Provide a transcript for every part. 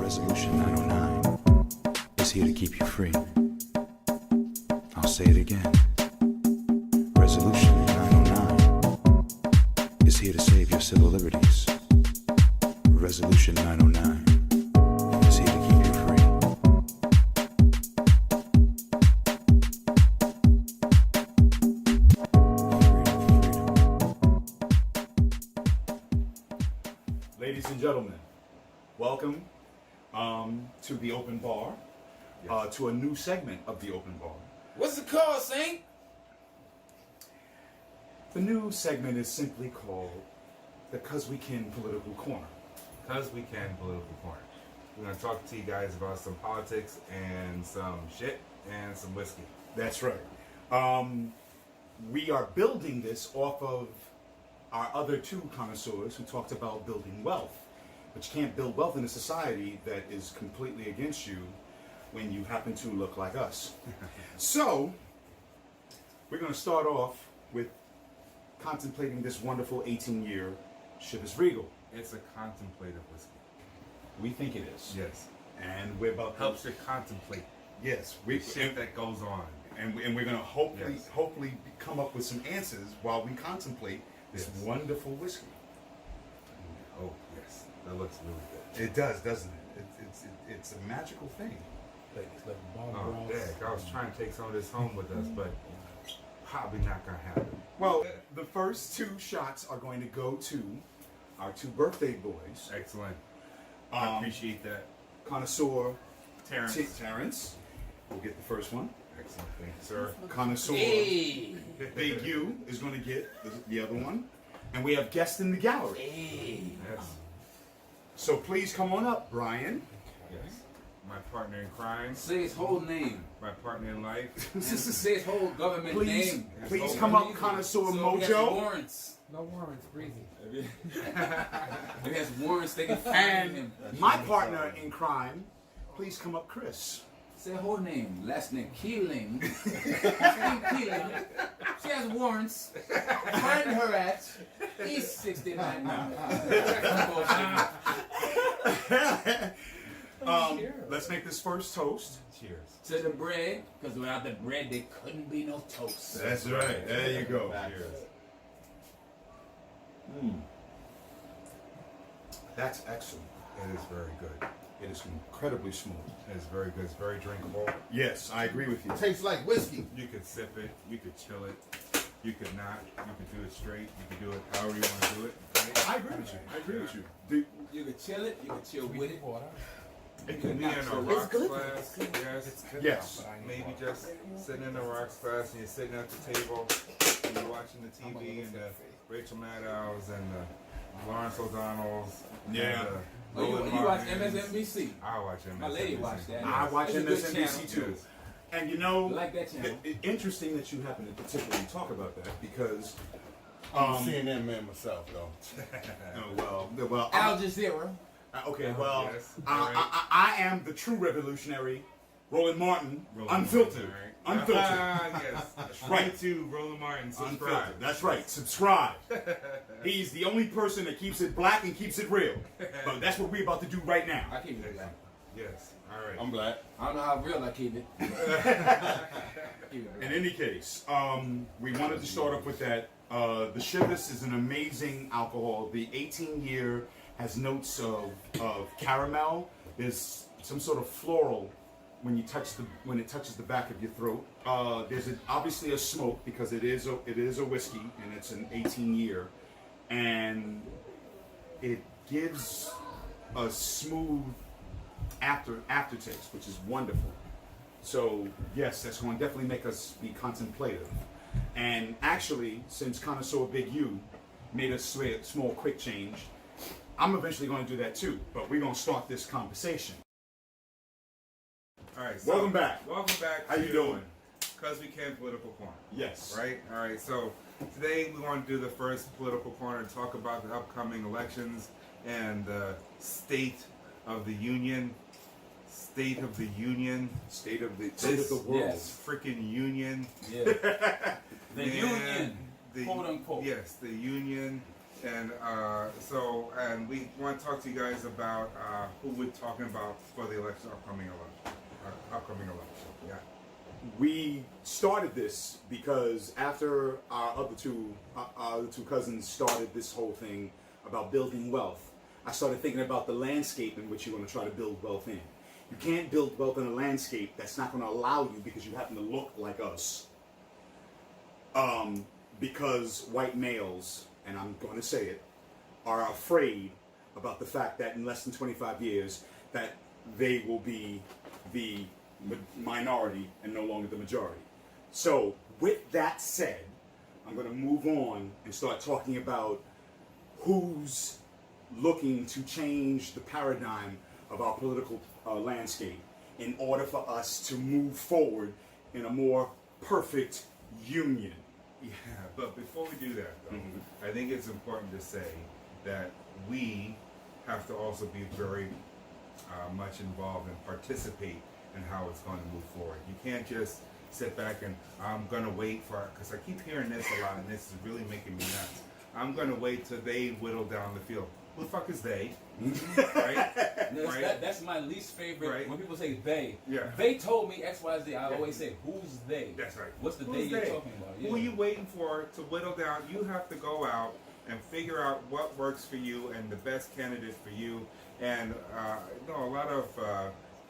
Resolution 909 is here to keep you free. I'll say it again. Resolution 909 is here to save your civil liberties. Resolution 909 is here to keep you free. Ladies and gentlemen, welcome to the open bar, to a new segment of the open bar. What's it called, Saint? The new segment is simply called the CuzWeKin Political Corner. CuzWeKin Political Corner. We're going to talk to you guys about some politics and some shit and some whiskey. That's right. We are building this off of our other two connoisseurs who talked about building wealth. But you can't build wealth in a society that is completely against you when you happen to look like us. So, we're going to start off with contemplating this wonderful 18-year Chivas Regal. It's a contemplative whiskey. We think it is. Yes. And we're about Helps you contemplate. Yes. The shit that goes on. And we're going to hopefully come up with some answers while we contemplate this wonderful whiskey. Oh, yes. That looks really good. It does, doesn't it? It's a magical thing. Oh, yeah. I was trying to take some of this home with us, but probably not going to happen. Well, the first two shots are going to go to our two birthday boys. Excellent. I appreciate that. Connoisseur Terrence. will get the first one. Excellent. Thank you, sir. Connoisseur Big U is going to get the other one. And we have guests in the gallery. Yes. So please come on up, Brian. Yes. My partner in crime. Say his whole name. My partner in life. Say his whole government name. Please come up, Connoisseur Mojo. Warrants. No warrants, breezy. If he has warrants, they can find And him. my partner in crime, please come up, Chris. Say her whole name. Last name Keeling. Keeling. She has warrants. Find her at East 69 now. Let's make this first toast. Cheers. To the bread, because without the bread, there couldn't be no toast. That's right. There you go. Cheers. That's excellent. It is very good. It is incredibly smooth. It is very good. It's very drinkable. Yes, I agree with you. Tastes like whiskey. You could sip it. You could chill it. You could not. You could do it straight. You could do it however you want to do it. Right? I agree with you. I agree with you. You could chill it, you could chill with it. It could be in a rocks glass. Yes. Yes. Maybe just sitting in a rocks glass and you're sitting at the table and you're watching the TV and the Rachel Maddows and the Lawrence O'Donnells. Yeah. And the Oh, you Roland watch Martins. MSNBC? I watch MSNBC. My lady watched that. I watch It's a good MSNBC channel. too. And you know, I like that channel. Interesting that you happen to particularly talk about that because, I'm a CNN man myself, though. well, Al Jazeera. okay, well, yes. I am the true revolutionary, Roland Martin, unfiltered. Unfiltered. Yes. Right. to Roland Martin. Subscribe. Unfiltered. That's right. Subscribe. He's the only person that keeps it black and keeps it real. But that's what we're about to do right now. I keep it black. Yes. All right. I'm black. I don't know how real I keep it. In any case, we wanted to start off with that. The Chivas is an amazing alcohol. The 18-year has notes of caramel. There's some sort of floral when it touches the back of your throat. There's obviously a smoke because it is a whiskey and it's an 18-year, and it gives a smooth aftertaste, which is wonderful. So yes, that's going to definitely make us be contemplative. And actually, since Connoisseur Big U made a small quick change, I'm eventually going to do that too. But we're going to start this conversation. All right. So, Welcome back. Welcome back. How you doing? CuzWeKin Political Corner. Yes. Right? All right. So today we want to do the first political corner and talk about the upcoming elections and the state of the union. State of the union. State of the world. Yes. Freaking union. Yeah. The union. Quote unquote. Yes, the union. And and we want to talk to you guys about who we're talking about for the upcoming election. Yeah. We started this because after our other two cousins started this whole thing about building wealth, I started thinking about the landscape in which you're going to try to build wealth in. You can't build wealth in a landscape that's not going to allow you because you happen to look like us. Because white males, and I'm going to say it, are afraid about the fact that in less than 25 years that they will be the minority and no longer the majority. So with that said, I'm going to move on and start talking about who's looking to change the paradigm of our political landscape in order for us to move forward in a more perfect union. Yeah, but before we do that, though, I think it's important to say that we have to also be very much involved and participate in how it's going to move forward. You can't just sit back and I'm going to wait for, because I keep hearing this a lot and this is really making me nuts. I'm going to wait till they whittle down the field. Who the fuck is they? Right? That's my least favorite. Right. When people say they, Yeah. they told me X, Y, Z. I always say, who's they? That's right. What's the Who's they you're they? talking about? Yeah. Who are you waiting for to whittle down? You have to go out and figure out what works for you and the best candidate for you. And a lot of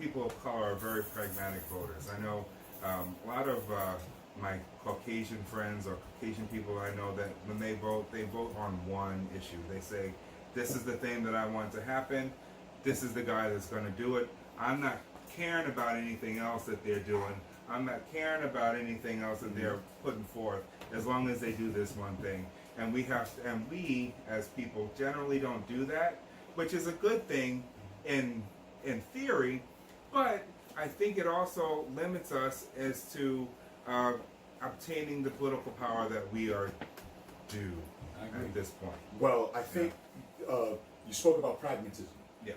people of color are very pragmatic voters. I know a lot of my Caucasian friends or Caucasian people I know that when they vote on one issue. They say, this is the thing that I want to happen. This is the guy that's going to do it. I'm not caring about anything else that they're doing. I'm not caring about anything else that they're putting forth as long as they do this one thing. And we as people generally don't do that, which is a good thing in theory, but I think it also limits us as to obtaining the political power that we are due at this point. Well, I think you spoke about pragmatism. Yeah,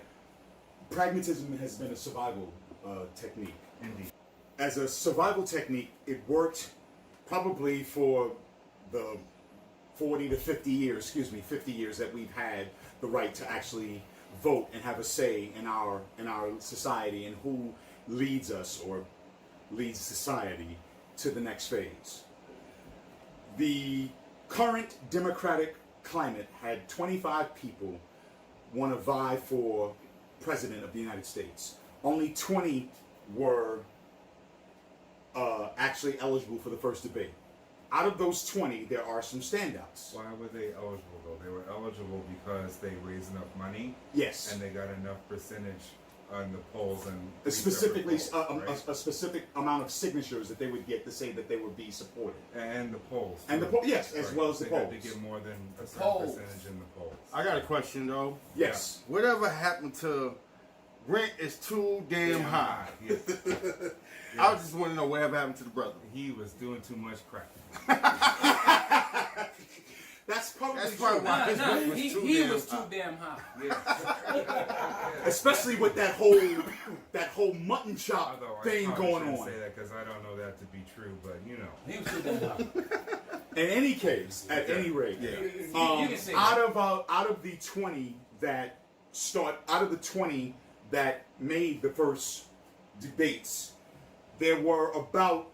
Pragmatism has been a survival technique. indeed. As a survival technique, it worked probably for the 50 years that we've had the right to actually vote and have a say in our society and who leads us or leads society to the next phase. The current democratic climate had 25 people want to vie for president of the United States. Only 20 were actually eligible for the first debate. Out of those 20, there are some standouts. Why were they eligible though? They were eligible because they raised enough money Yes. and they got enough percentage on the polls and Specifically, polls, right? a specific amount of signatures that they would get to say that they would be supported. And the polls. And the too. yes, as Right. well as the They had polls. to get more than a certain polls. percentage in the polls. I got a question though. Yes. Whatever happened to rent is too damn high? Yes. I just want to know whatever happened to the brother. He was doing too much crack. That's probably That's true. probably why his rent was too he damn was high. too damn high. Yeah. Especially with that whole mutton chop Although I thing probably going shouldn't on. say that because I don't know that to be true, but you know. He was too damn high. In any case, at any rate, You can say out of the 20 that made the first debates, there were about,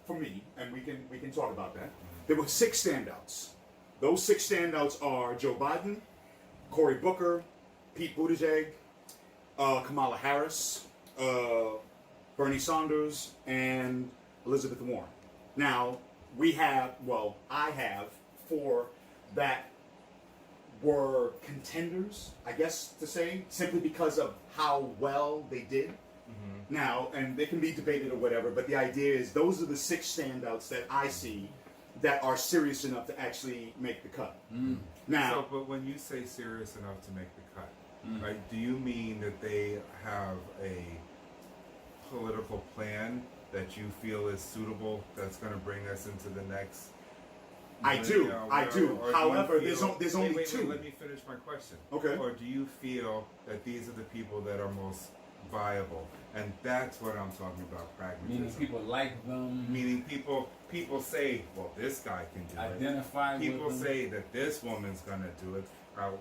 for me, and we can talk about that. There were 6 standouts. Those 6 standouts are Joe Biden, Cory Booker, Pete Buttigieg, Kamala Harris, Bernie Sanders, and Elizabeth Warren. Now, I have 4 that were contenders, I guess to say, simply because of how well they did. Now, and they can be debated or whatever, but the idea is those are the 6 standouts that I see that are serious enough to actually make the cut. Now, So, but when you say serious enough to make the cut, right, do you mean that they have a political plan that you feel is suitable that's going to bring us into the next? I do. Or However, you feel- there's only wait, 2. let me finish my question. Okay. Or do you feel that these are the people that are most viable. And that's what I'm talking about, pragmatism. Meaning people like them. Meaning people say, well, this guy can do it. Identify People with them. say that this woman's gonna do it.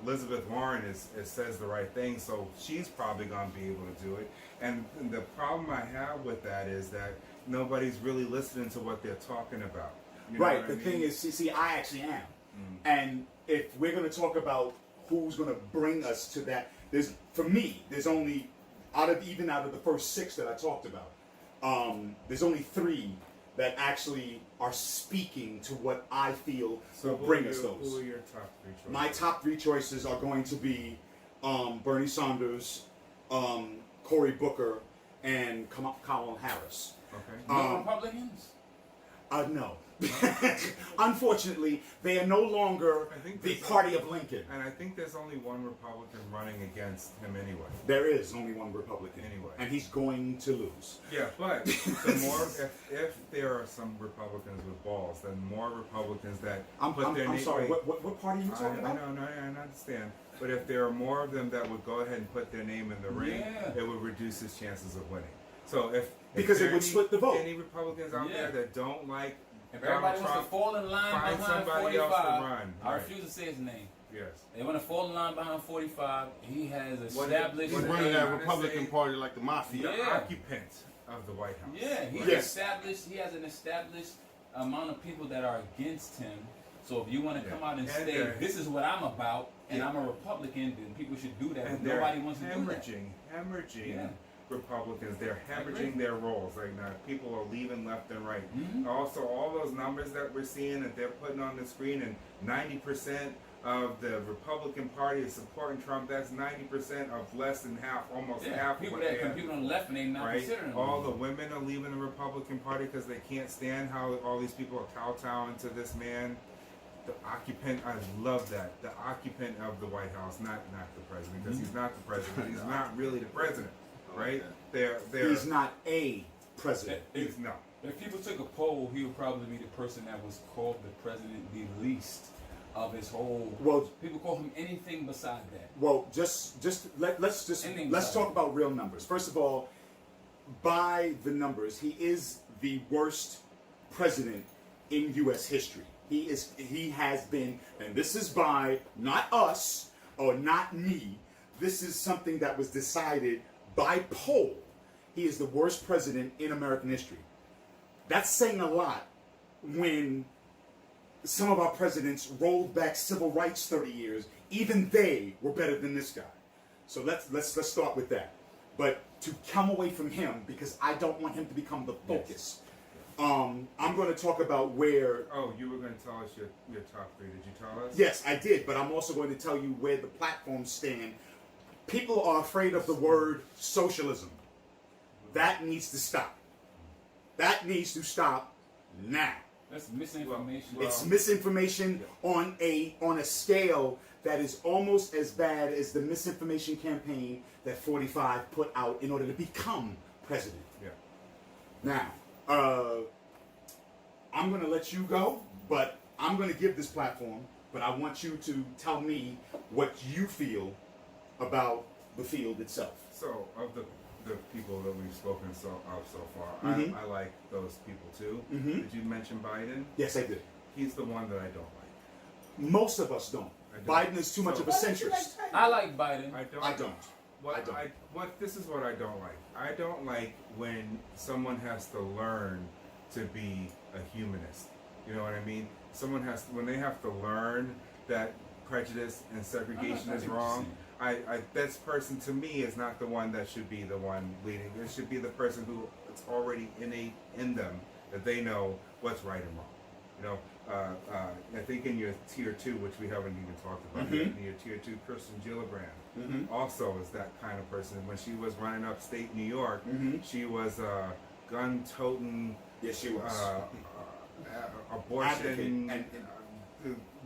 Elizabeth Warren says the right thing, so she's probably gonna be able to do it. And the problem I have with that is that nobody's really listening to what they're talking about. You know Right. what The I thing mean? is, see, I actually am. And if we're going to talk about who's going to bring us to that, there's only out of the first 6 that I talked about, there's only 3 that actually are speaking to what I feel will bring us those. Who are your top 3 choices? My top 3 choices are going to be Bernie Sanders, Cory Booker, and Kamala Harris. Okay. No Republicans? No. Unfortunately, they are no longer I think the there's- party of Lincoln. And I think there's only one Republican running against him anyway. There is only one Republican. Anyway. And he's going to lose. Yeah, but the more if there are some Republicans with balls, then more Republicans that I'm sorry, wait, what party are you talking I about? know, I understand. But if there are more of them that would go ahead and put their name in the ring, Yeah. it would reduce his chances of winning. So if Because there it would any- split the vote. Any Republicans out Yeah. there that don't like If Donald everybody wants to Trump, fall in line find behind somebody else to 45, run. I Right. refuse to say his name. yes. They want to fall in line behind 45. He has What established. He's did running they that wanna Republican say? Party like the mafia. The Yeah. occupant of the White House. Yeah, he's Yes. established. He has an established amount of people that are against him. So if you want to Yeah. come out and And say they're- this is what I'm about, and Yeah. I'm a Republican, then people should do that. And But nobody wants to do that. hemorrhaging Yeah. Republicans. They're I agree. hemorrhaging their rolls right now. People are leaving left and right. Mhm. Also, all those numbers that we're seeing that they're putting on the screen, and 90% of the Republican Party is supporting Trump. That's 90% of less than half, almost Yeah, half. people of what that they compete on the left and they not right? considering them. All the women are leaving the Republican Party because they can't stand how all these people are kowtowing to this man. The occupant, I love that. The occupant of the White House, not the president, because he's not the president. He's not really the president, right? They're He's not a president. he's no. If people took a poll, he would probably be the person that was called the president the least of his whole. Well, People call him anything beside that. Well, let's talk about real numbers. First of all, by the numbers, he is the worst president in U.S. history. He has been, and this is by not us or not me. This is something that was decided by poll. He is the worst president in American history. That's saying a lot when some of our presidents rolled back civil rights 30 years. Even they were better than this guy. So let's start with that. But to come away from him, because I don't want him to become the focus. I'm going to talk about where. Oh, you were going to tell us your top 3. Did you tell us? Yes, I did, but I'm also going to tell you where the platforms stand. People are afraid of the word socialism. That needs to stop. That needs to stop now. That's misinformation. It's misinformation on a scale that is almost as bad as the misinformation campaign that 45 put out in order to become president. Yeah. Now, I'm going to let you go, but I'm going to give this platform, but I want you to tell me what you feel about the field itself. So, of the people that we've spoken so far, Mhm. I like those people too. Mhm. Did you mention Biden? Yes, I did. He's the one that I don't like. Most of us don't. I don't. Biden is too much of a centrist. I like Biden. I don't. I don't. What I don't. This is what I don't like. I don't like when someone has to learn to be a humanist. You know what I mean? When they have to learn that prejudice and segregation I is get what you're wrong. saying. This person to me is not the one that should be the one leading. It should be the person who it's already innate in them that they know what's right and wrong. You know, I think in your tier 2, which we haven't even talked about yet, in your tier 2, Kirsten Gillibrand also is that kind of person. When she was running upstate New York, she was a gun-toting, Yes, she was. abortion, Advocate and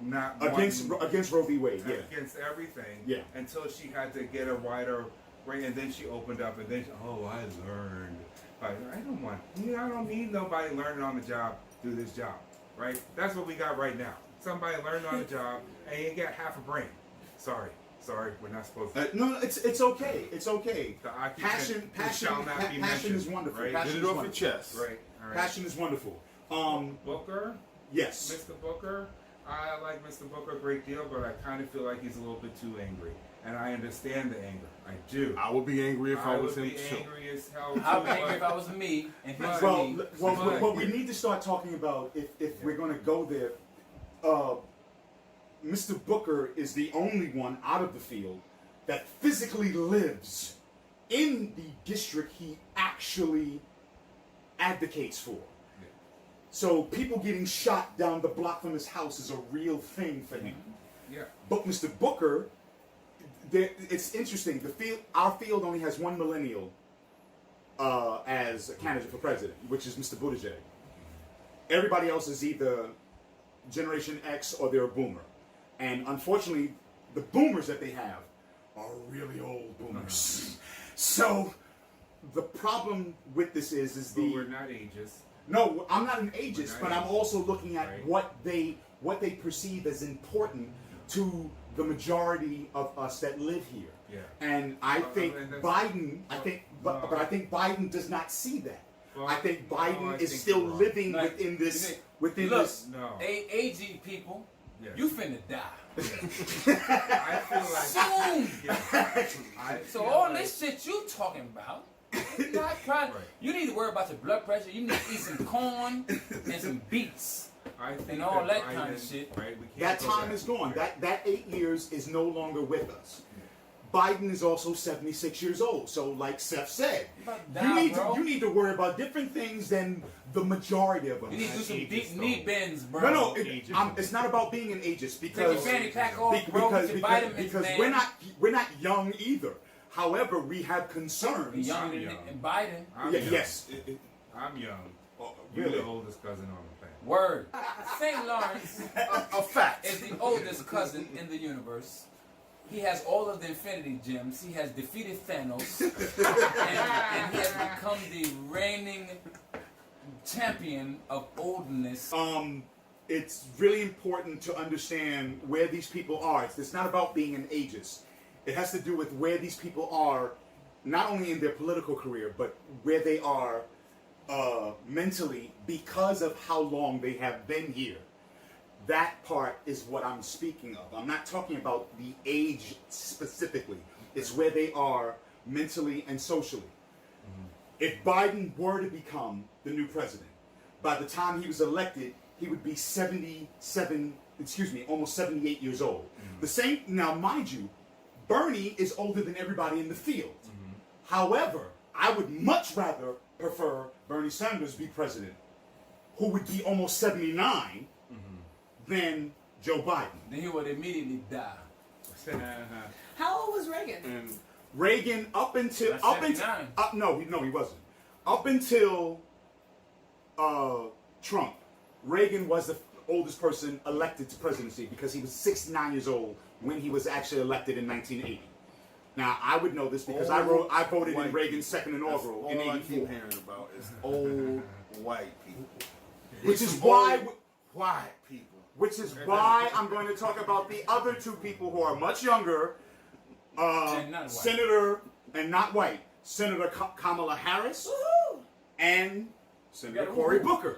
not against Roe v. Wade. Yeah. against everything. Yeah. Until she had to get a wider range, and then she opened up, and then I learned. I don't need nobody learning on the job do this job, right? That's what we got right now. Somebody learned on the job, and you get half a brain. Sorry. Sorry, we're not supposed to. No, it's okay. It's okay. The occupant shall not be Passion mentioned, is wonderful. right? Passion Get is it off your wonderful. chest. Right. All right. Passion is wonderful. Booker, Yes. Mr. Booker, I like Mr. Booker a great deal, but I kind of feel like he's a little bit too angry, and I understand the anger. I do. I would be angry if I was would him be too. angry as hell. Too, I'd be angry but- if I was me and he was Well, me. what we need to start talking about, if we're going to go there, Mr. Booker is the only one out of the field that physically lives in the district he actually advocates for. So people getting shot down the block from his house is a real thing for him. Yeah. But Mr. Booker, it's interesting. Our field only has one millennial as a candidate for president, which is Mr. Buttigieg. Everybody else is either Generation X or they're a boomer. And unfortunately, the boomers that they have are really old boomers. So the problem with this is But we're not ageist. no, I'm not an ageist, We're but not I'm also looking at right? what they perceive as important to the majority of us that live here. Yeah. And I think and that's- Biden, well, but I think Biden does not see that. Well, I think well, Biden I is think still you're wrong. living Like, within this. look, No. AG people, Yeah. you finna die. I feel like. Soon. Yeah. I So feel all like- this shit you talking about, it's not trying. Right. You need to worry about your blood pressure. You need to eat some corn and some beets. I think and all that kind of Biden- shit. Right, we can't That go time back. is gone. Right. That 8 years is no longer with us. Biden is also 76 years old. So, like Seth said, about to die, bro. you need to worry about different things than the majority of us. You need to do some Ageist, deep though. knee bends, bro. No, Ageism. it's not about being an ageist Take because your fanny pack off, bro. Get your vitamins, because man. we're not young either. However, we have concerns. Be young I'm young. and Biden. I'm Yeah, young. yes. I'm young. Oh, You're really? the oldest cousin on the planet. Word. St. Lawrence A fact. is the oldest cousin in the universe. He has all of the Infinity Gems. He has defeated Thanos, and he has become the reigning champion of oldness. It's really important to understand where these people are. It's not about being an ageist. It has to do with where these people are, not only in their political career, but where they are mentally because of how long they have been here. That part is what I'm speaking of. I'm not talking about the age specifically. It's where they are mentally and socially. If Biden were to become the new president, by the time he was elected, he would be almost 78 years old. The same, now mind you, Bernie is older than everybody in the field. However, I would much rather prefer Bernie Sanders be president, who would be almost 79, than Joe Biden. Then he would immediately die. How old was Reagan? And Reagan, That's 79. no, he wasn't. Up until Trump, Reagan was the oldest person elected to presidency because he was 69 years old when he was actually elected in 1980. Now I would know this because I voted in white Reagan's second inaugural all in I keep '84, hearing about is old white people. which is Some why. old white people. Which is why I'm going to talk about the other two people who are much younger, And not white. Senator and not white, Senator Kamala Harris Woohoo! and Senator Yeah, Cory woohoo. Booker.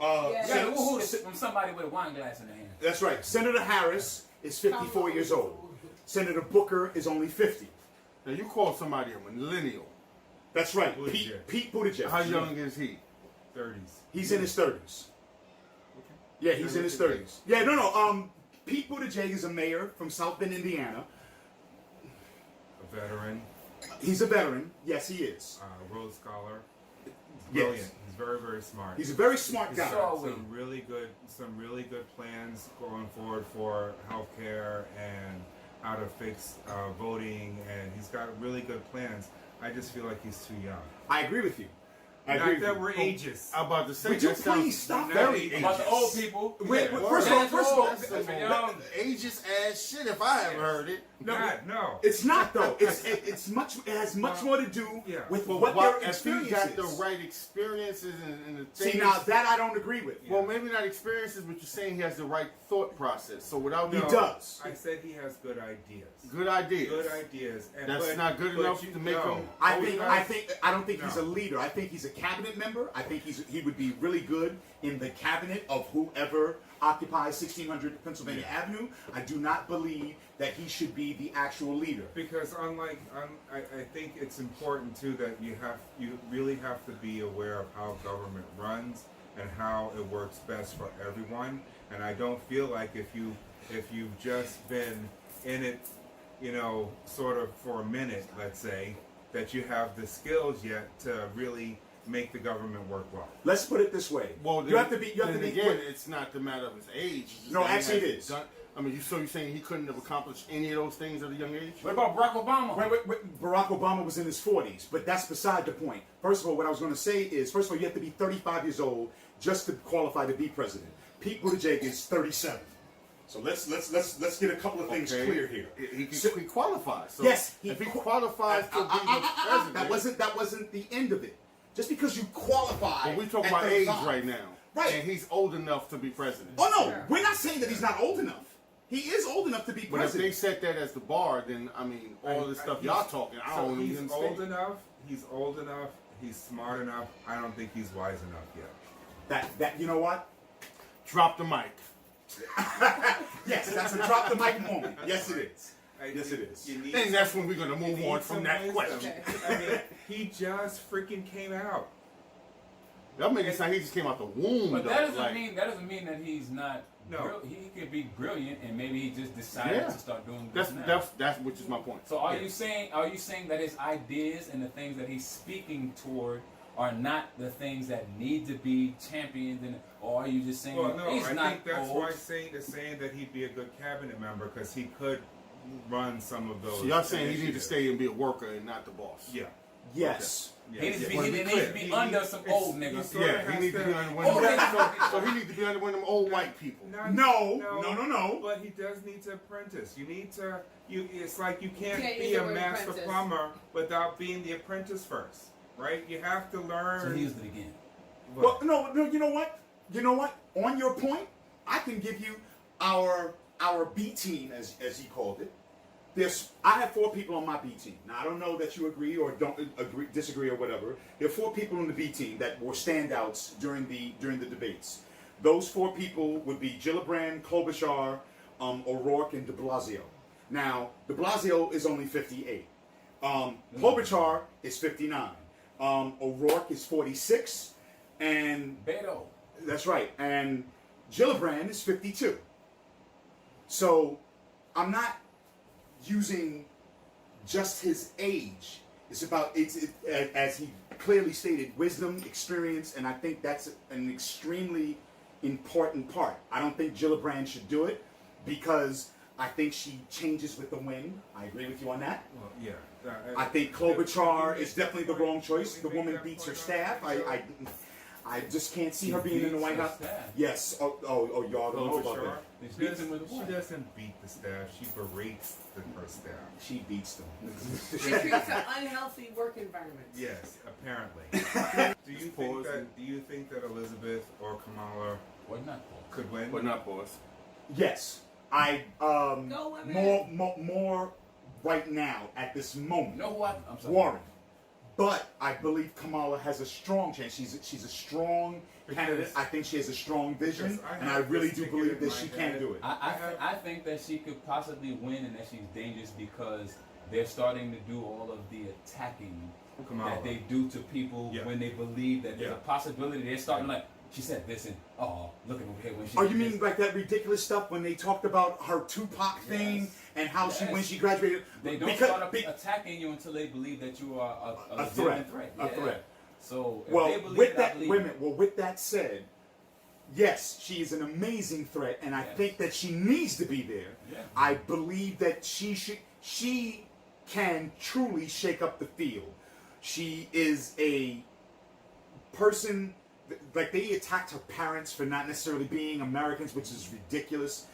Yeah. You got Sen- a woohoo that's from somebody with a wine glass in their hand. That's right. Senator Harris is 54 years old. Senator Booker is only 50. Now you call somebody a millennial. That's right. Buttigieg. Pete Buttigieg. How young is he? 30s. He's in his 30s. Yeah, he's in his 30s. Yeah, no. Pete Buttigieg is a mayor from South Bend, Indiana. A veteran, He's a veteran. Yes, he is. Rhodes Scholar. Yes. Brilliant. He's very, very smart. He's a very smart He's guy. So- got some really good plans going forward for healthcare and how to fix voting, and he's got really good plans. I just feel like he's too young. I agree with you. I Not agree that with we're you. ageist. I'm about to say Would you that sounds please stop very that. About the old ageist. people. Wait, Yeah. first of all, That's That's some young. ageist ass shit if I ever heard it. God, no. it's not though. It's much. It has much more to do Yeah. with But what what their if he experience got is. the right experiences and the things? See, now that I don't agree with. Well, maybe not experiences, but you're saying he has the right thought process. So without He no, does. I said he has good ideas. good ideas. Good ideas. And, That's not good but enough you to make know, him. I don't think he's a No. leader. I think he's a cabinet member. I think he would be really good in the cabinet of whoever occupies 1600 Pennsylvania Avenue. I do not believe that he should be the actual leader. Because I think it's important too that you really have to be aware of how government runs and how it works best for everyone. And I don't feel like if you've just been in it, sort of for a minute, let's say, that you have the skills yet to really make the government work well. Let's put it this way. Well, you have to be. again, it's not the matter of his age. It's just No, that he actually it hasn't is. done- I mean, so you're saying he couldn't have accomplished any of those things at a young age? What about Barack Obama? Wait, Barack Obama was in his 40s, but that's beside the point. First of all, what I was going to say is, first of all, you have to be 35 years old just to qualify to be president. Pete Buttigieg is 37. So let's get a couple of things Okay. clear here. He qualifies. So Yes, if he qualifies to be the president, that wasn't the end of it. Just because you qualify. but we talk at about age 35. right now. Right. And he's old enough to be president. Oh no, we're not saying that he's not old enough. He is old enough to be But if they president. set that as the bar, then I mean, all the stuff y'all talking, I So don't he's even old understand. enough. He's old enough. He's smart enough. I don't think he's wise enough yet. That you know what? Drop the mic. Yes, that's a drop the mic moment. Yes, it is. Yes, it is. You need And that's when we're gonna you move need on from some that wisdom. question. I mean, he just freaking came out. That makes it sound he just came out the womb. But though, that doesn't like- mean that he's not. No. He could be brilliant, and maybe he just decided Yeah. to start doing this That's now. that's which is my point. So are Yeah. you saying that his ideas and the things that he's speaking toward are not the things that need to be championed, or are you just saying Well, no, he's I not think that's old? why saying that he'd be a good cabinet member because he could run some of those. So y'all saying he needs to initiatives. stay and be a worker and not the boss? Yeah. Yes. Yeah. He needs to be, Well, he be needs clear. to be He- under he- some it's- old he niggas. sort of Yeah, he has needs to be under one. Oh, of them. okay. So he needs to be under one of them old white people. No. But he does need to apprentice. You need to. It's like you can't Can't be use the a word master apprentice. plumber without being the apprentice first, right? You have to learn. So he used it again. Well, no. You know what? You know what? On your point, I can give you our B team, as he called it. I have 4 people on my B team. Now I don't know that you agree or don't agree, disagree or whatever. There are 4 people on the B team that were standouts during the debates. Those 4 people would be Gillibrand, Klobuchar, O'Rourke, and De Blasio. Now De Blasio is only 58. Klobuchar is 59. O'Rourke is 46, and Beto. that's right. And Gillibrand is 52. So I'm not using just his age. It's about as he clearly stated, wisdom, experience, and I think that's an extremely important part. I don't think Gillibrand should do it because I think she changes with the wind. I agree with you on that. Well, yeah. I think Klobuchar is definitely the wrong choice. The woman beats her staff. I just can't see her being in the beats White her House. staff. Yes. Oh, y'all don't know about Klobuchar. that. She She beats him with doesn't, what? she doesn't beat the staff. She berates her staff. She beats them. She creates an unhealthy work environment. Yes, apparently. Do you think that Elizabeth or Kamala What not? Paul? could win? But not boss. Yes, I Go women. more right now at this moment. You know who I'm sorry. Warren, but I believe Kamala has a strong chance. She's a strong candidate. Because- I think she has a strong vision, because I and I have really this do ticket believe in that my she head. can do it. I think that she could possibly win and that she's dangerous because they're starting to do all of the attacking Kamala. that they do to people Yeah. when they believe that there's Yeah. a possibility. They're starting like, she said this and look at over here when she Oh, did you mean this. like that ridiculous stuff when they talked about her Tupac thing Yes. and how she when Yes. she graduated? They don't because, start attacking you until they believe that you are a a legitimate threat. threat. A threat. So if Well, they believe with it, I that, believe wait a it. minute. Well, with that said, yes, she is an amazing threat, and I Yes. think that she needs to be there. Yeah. I believe that she can truly shake up the field. She is a person, like they attacked her parents for not necessarily being Americans, which is ridiculous.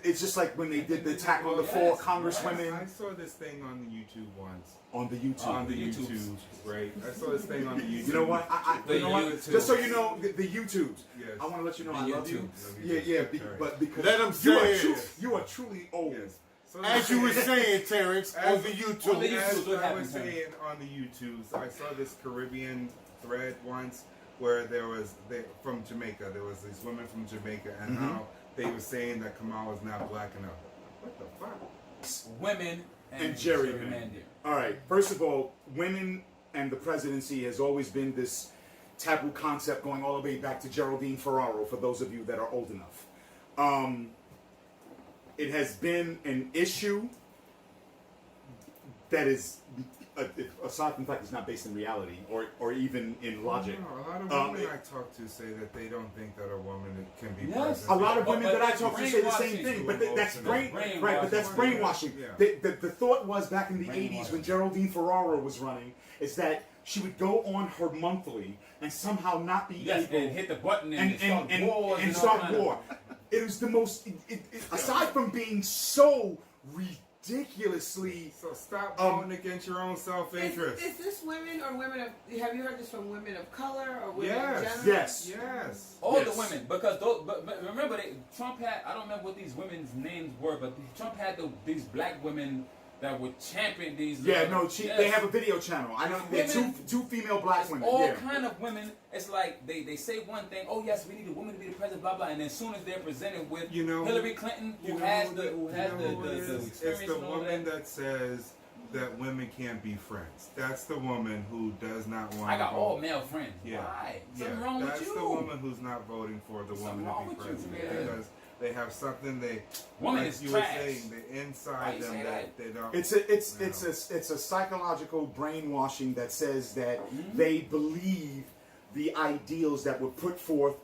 It's just like when they did the attack on the four congresswomen. I saw this thing on the YouTube once. On the YouTube. On the YouTube, right? I saw this thing on the YouTube. You know what? You know what? Just so you know, the YouTubes. Yes. I want to let you know I love you. YouTubes. Yeah, Okay. but because Let 'em say you are truly old. Yes. So As you were saying, Terrence, on the On the YouTube. YouTube. As what I happened was to him? saying on the YouTubes, I saw this Caribbean thread once where there was from Jamaica. There was these women from Jamaica, and how they were saying that Kamal was not black enough. What the fuck? Women And gerrymandering. All right. First of all, women and the presidency has always been this taboo concept going all the way back to Geraldine Ferraro, for those of you that are old enough. It has been an issue that is, aside from the fact it's not based in reality or even in logic. No, a lot of women I talk to say that they don't think that a woman can be Yes. president. A lot of women But that I that's talk to say the same brainwashing. thing, but that's Brainwashing. right. But that's brainwashing. Yeah. The thought was back in the '80s when Geraldine Ferraro was running, is that she would go on her monthly and somehow not be Yes, able and hit the button and start wars and all start kind of- war. It was the most. Aside from being so ridiculously. So stop voting against your own self-interest. Is this women or women of? Have you heard this from women of color or women Yes. in general? Yes. Yes. All Yes. the women, because those, but remember, Trump had, I don't remember what these women's names were, but Trump had these black women that would champion these. Yeah, no, yes. they have a video channel. I know they're Women- two female black It's women. all Yeah. kind of women. It's like they say one thing. Oh yes, we need a woman to be the president. Blah blah. And as soon as they're presented with You know, Hillary Clinton, You who know has who the that- who you has know the who it is? experience. It's the and all woman that. that says that women can't be friends. That's the woman who does not want I got to all vote. male friends. Yeah. Why? Yeah, Something wrong that's with you? the woman who's not voting for the Something woman wrong to be with you, president man. because they have something Woman like is you trash. were saying, the Why inside you them say that that? they don't. It's a psychological brainwashing that says that they believe the ideals that were put forth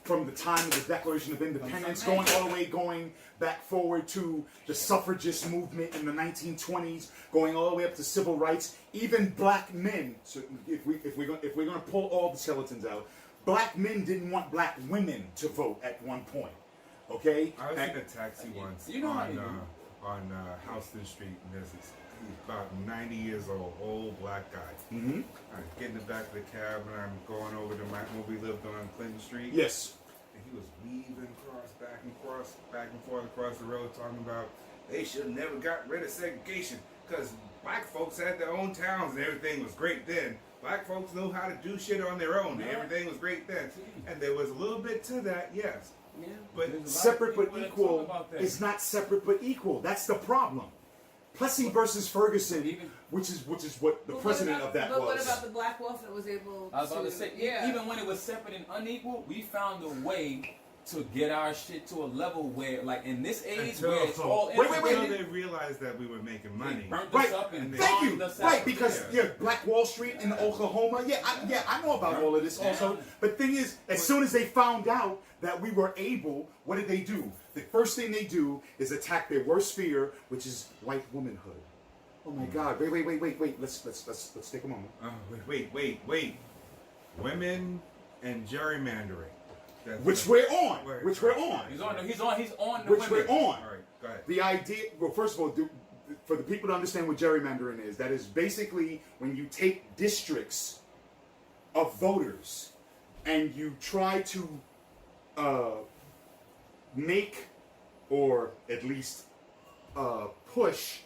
from the time of the Declaration of Independence, going back forward to the suffragist movement in the 1920s, going all the way up to civil rights, even black men. So if we're going to pull all the skeletons out, black men didn't want black women to vote at one point. Okay, I was in a taxi once You know how you on Houston Street, and there's this, he's about 90 years old black guy. Mm-hmm. I get in the back of the cab, and I'm going over to where we lived on Clinton Street. Yes. And he was weaving back and forth across the road, talking about they should have never got rid of segregation because black folks had their own towns and everything was great then. Black folks knew how to do shit on their own and everything was great then. And there was a little bit to that, yes. Yeah. But Separate but equal is not separate but equal. That's the problem. Plessy versus Ferguson, which is what the president of that but was. what about the black wealth that was able I was about to say, yeah. even when it was separate and unequal, we found a way to get our shit to a level where, like in this age, Until- where it's all Wait. until they realized that we were making They money. burnt Right. us up and Thank you. bombed us Right, out. because Black Wall Street in Oklahoma. I know about all of this also. But thing is, as soon as they found out that we were able, what did they do? The first thing they do is attack their worst fear, which is white womanhood. Oh my God! Wait! Let's take a moment. Wait. Women and gerrymandering. That's Which right. we're on. Which we're on. He's on the Which women. we're on. All right, go ahead. The idea, well, first of all, for the people to understand what gerrymandering is, that is basically when you take districts of voters and you try to make or at least push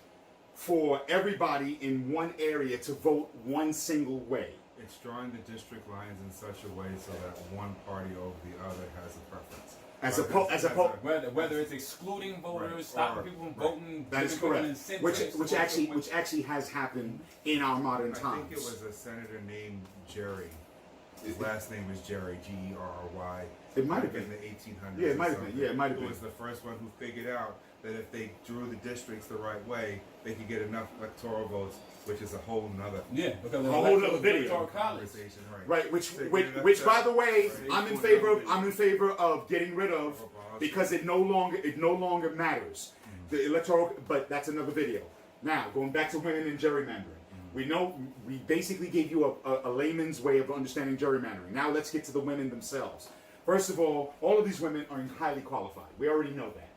for everybody in one area to vote one single way. It's drawing the district lines in such a way so that one party over the other has a preference. Whether it's excluding voters, Right. stopping Or- people from right. voting, That is giving people correct. incentives, Which actually has happened in our modern I times. think it was a senator named Jerry. His last name is Jerry, Gerry. It might have Back been. in the 1800s. Yeah, it or might have been. something. Yeah, it might have Who been. was the first one who figured out that if they drew the districts the right way, they could get enough electoral votes, which is a whole nother Yeah, because A whole nother video. electoral college. conversation, right? Right, which So which by the way, Right. I'm in favor of getting rid of because it no longer matters. The electoral, but that's another video. Now, going back to women and gerrymandering. We know, we basically gave you a layman's way of understanding gerrymandering. Now let's get to the women themselves. First of all of these women are highly qualified. We already know that.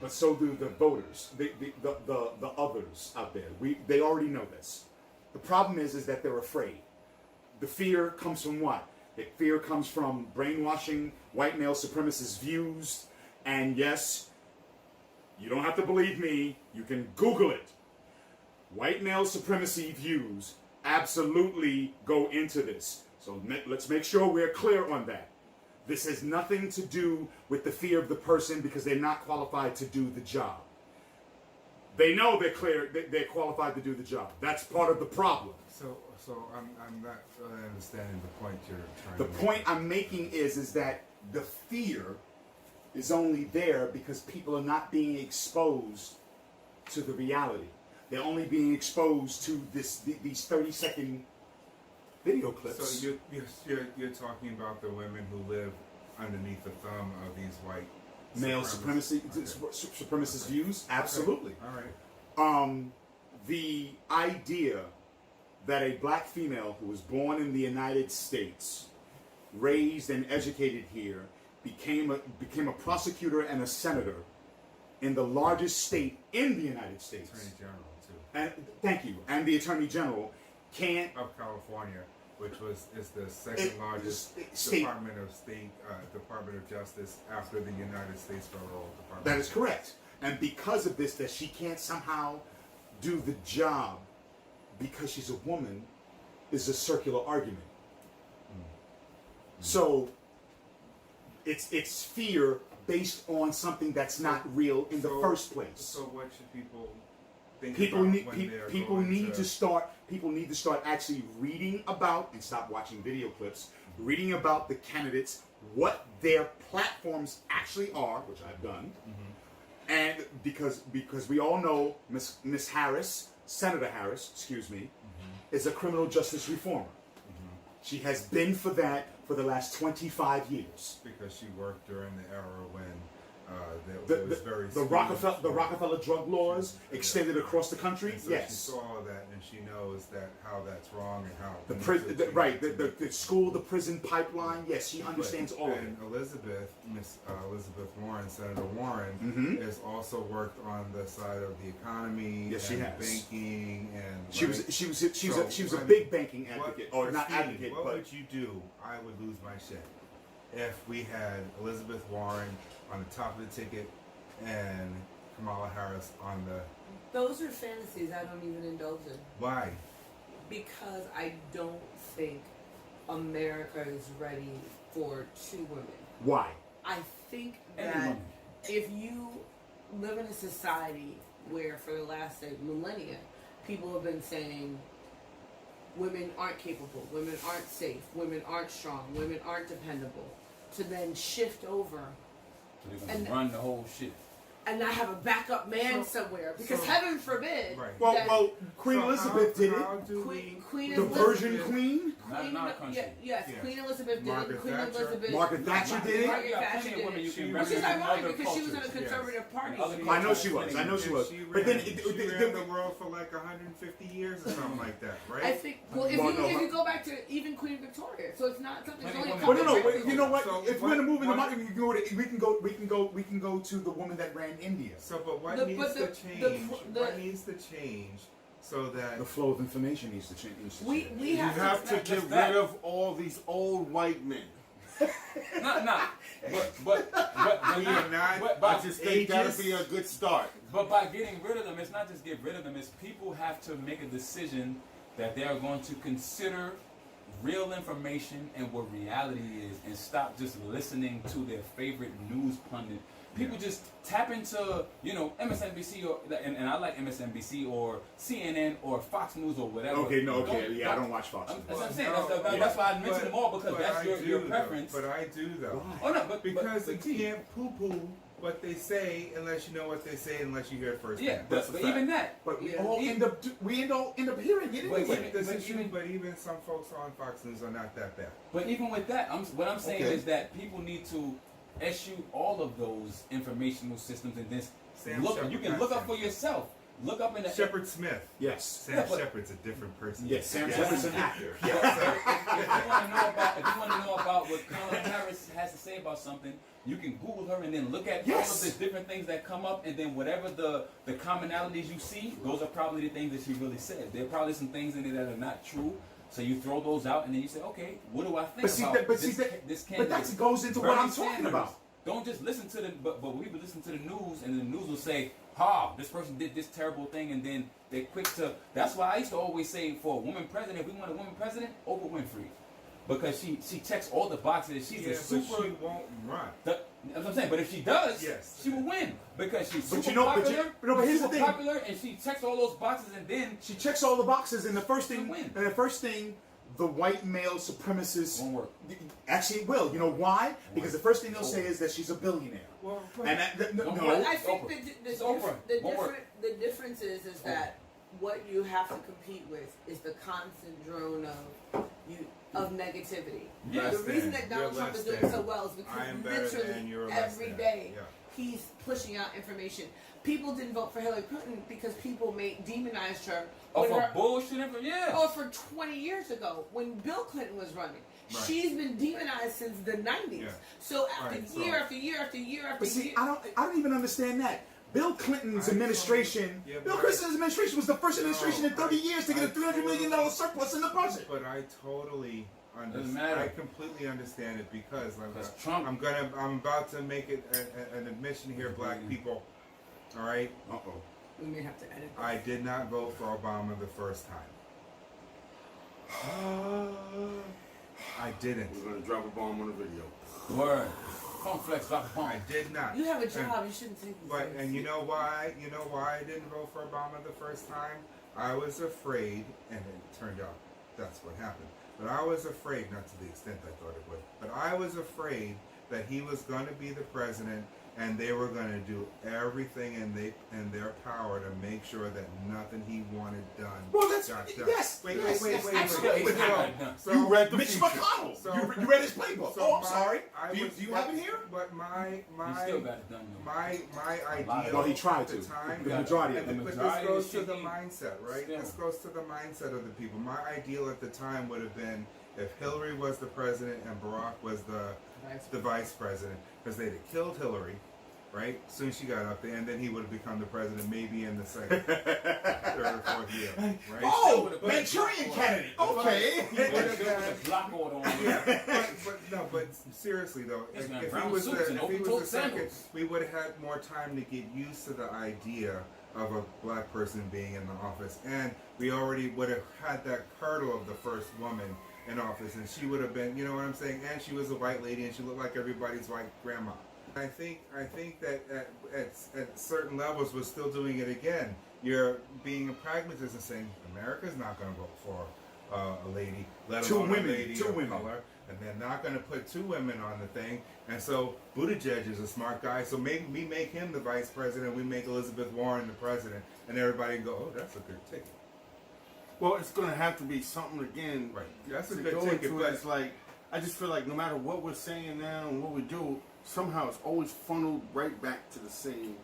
But so do the voters, the others out there. They already know this. The problem is that they're afraid. The fear comes from what? The fear comes from brainwashing white male supremacist views. And yes, you don't have to believe me. You can Google it. White male supremacy views absolutely go into this. So let's make sure we're clear on that. This has nothing to do with the fear of the person because they're not qualified to do the job. They know they're qualified to do the job. That's part of the problem. So I'm not really understanding the point you're trying The to make. point I'm making is that the fear is only there because people are not being exposed to the reality. They're only being exposed to these 30-second video clips. So you're talking about the women who live underneath the thumb of these white Male supremacists. supremacist views? Absolutely. All right. The idea that a black female who was born in the United States, raised and educated here, became a prosecutor and a senator in the largest state in the United States. Attorney General too. And thank you. And the Attorney General can't. Of California, which is the second largest state. Department of Justice after the United States Federal Department. That is correct. And because of this, that she can't somehow do the job because she's a woman is a circular argument. So it's fear based on something that's not real in the first place. So what should people think People about need when they're people going need to start actually reading about and stop watching video clips, reading about the candidates, what their platforms actually are, which I've done. And because we all know Miss Harris, Senator Harris, excuse me, is a criminal justice reformer. She has been for that for the last 25 years. Because she worked during the era when there was very the Rockefeller drug laws extended across the country. And so Yes. she saw all that and she knows how that's wrong and how The things prison, should right? change. The school, the prison pipeline. Yes, she understands all of it. And Miss Elizabeth Warren, Senator Warren, has also worked on the side of the economy, Yes, she and has. banking, and She was a when- big banking advocate, or not Christine, advocate, what but would you do? I would lose my shit if we had Elizabeth Warren on the top of the ticket and Kamala Harris on the. Those are fantasies I don't even indulge in. Why? Because I don't think America is ready for two women. why? I think Any that woman. if you live in a society where for the last millennia, people have been saying women aren't capable, women aren't safe, women aren't strong, women aren't dependable, to then shift over So they're And- gonna run the whole shit. and not have a backup man somewhere, because heaven forbid, Right. Well, Queen So Elizabeth did it. how do Queen The Elizabeth, Virgin Queen, Not in our country. yes, Yeah. Queen Elizabeth did it. Margaret Queen Thatcher. Elizabeth, Margaret Thatcher did it. Margaret You got Thatcher plenty of did women you it. can She- Which is represent ironic other because she was in a cultures. conservative party. Other I know she was. I know she was. She But then, ran the world for like 150 years or something like that, right? I think. Well, if Well, you no, if but- you go back to even Queen Victoria, so it's not something. It's Plenty only of a Well, couple no, no. of You know what? So If we're gonna move in the what- market, we can go to the woman that ran India. So, but what The- needs but to the- change? the- What needs to change so that The flow of information needs to change. We You have to not get just that. rid of all these old white men. Not. But we are not. but I by, just think that'd ageist. be a good start. but by getting rid of them, it's not just get rid of them. It's people have to make a decision that they are going to consider real information and what reality is, and stop just listening to their favorite news pundit. People just tap into, MSNBC and I like MSNBC or CNN or Fox News or whatever. Okay, no, okay, I don't watch Fox. That's what I'm News. saying. No, That's why I mentioned them all, because but that's I your do, preference. Though. But I do though. Oh no, but Because but you can't poo-poo what they say unless you know what they say, unless you hear it first. yeah, That's but a fact. even that. But we Yeah. all end up hearing it But anyway. even- But even some folks on Fox News are not that bad. But even with that, what I'm saying Okay. is that people need to eschew all of those informational systems and then Sam look. Shepard You can got look up Sam for Shepard. yourself. look up in the Shepard Smith. Yes. Sam Yeah, but- Shepard's a different person. Yes, Sam Yes. Shepard's an actor. If you want to know about what Kamala Harris has to say about something, you can Google her and then look at all Yes. of the different things that come up, and then whatever the commonalities you see, those are probably the things that she really said. There are probably some things in there that are not true. So you throw those out, and then you say, okay, what do I think But see, about that, but this, see, that, this but candidate? that goes into what Bernie I'm talking Sanders. about. Don't just listen to the, but we would listen to the news, and the news will say, "Ha, this person did this terrible thing," and then they're quick to. That's why I used to always say, for a woman president, if we want a woman president, Oprah Winfrey, because she checks all the boxes. She's Yeah, a super. but she won't run. That's what I'm saying. But if she does, Yes. she will win because she's super But you know- but you- popular. but here's the super thing. popular, and she checks all those boxes, and then She checks all the boxes, and the first She'll thing, win. the white male supremacists. Won't work. Actually, it will. You know why? Because the first thing they'll say is that she's a billionaire. Well, And no, Don't no. work. I think Oprah. the It's Oprah. Won't work. difference is that what you have to compete with is the constant drone of negativity. Yes. The reason that Donald You're Trump is less doing than. so well is I am because better than, you're less every than. day Yeah. he's pushing out information. People didn't vote for Hillary Clinton because people demonized her. Oh, when for her- bullshit, yeah. Oh, for 20 years ago, when Bill Clinton was running. Right. She's been demonized since the 90s. Yeah. So after Right, so- year after year after year after But see, year. I don't even understand that. Bill Clinton's I administration, totally- yeah, Bill but Clinton's administration was the first administration in 30 I- years to get a I $300 million totally- surplus in the budget. But I totally Doesn't understand. matter. I completely understand it because Because Trump- I'm about to make it an admission here, black people. All right, Uh-oh. We may have to edit this. I did not vote for Obama the first time. I didn't. We're gonna drop a bomb on the video. Word. Funk flex, drop a bomb. I did not. You have a job. You shouldn't take this. But seriously. and you know why? You know why I didn't vote for Obama the first time? I was afraid, and it turned out that's what happened. But I was afraid, not to the extent I thought it would, but I was afraid that he was going to be the president, and they were going to do everything in their power to make sure that nothing he wanted done. Well, that's got done. yes. Wait, yes, wait, yes, wait, absolutely. wait. So- You read the Mitch future. McConnell. So- you read his playbook. So Oh, I'm my- sorry. I Do you, was- do you have it here? But my You still got it done, though. my ideal Well, he tried at the to. time, The majority of but them. this majority goes is to the shaking. mindset, right? Still. This goes to the mindset of the people. My ideal at the time would have been if Hillary was the president and Barack was the vice president, because they'd have killed Hillary, right? As soon as she got up there, and then he would have become the president maybe in the second, third, or fourth year, right? Oh, But- Manchurian candidate. Okay. He would have put the block order on Yeah, him. but seriously though, Yes, if man, he brown was suits the, and if he was open-toed the second, sandals. we would have had more time to get used to the idea of a black person being in the office, and we already would have had that hurdle of the first woman in office, and she would have been, you know what I'm saying, and she was a white lady, and she looked like everybody's white grandma. I think that at certain levels we're still doing it again. You're being a pragmatist and saying America's not going to vote for a lady, let Two alone women, a lady two of women. color, and they're not going to put two women on the thing. And so Buttigieg is a smart guy, so maybe we make him the vice president, we make Elizabeth Warren the president, and everybody can go, oh, that's a good ticket. Well, it's gonna have to be something again. Right. That's a to good go ticket, into but- it. It's like I just feel like no matter what we're saying now and what we do, somehow it's always funneled right back to the same.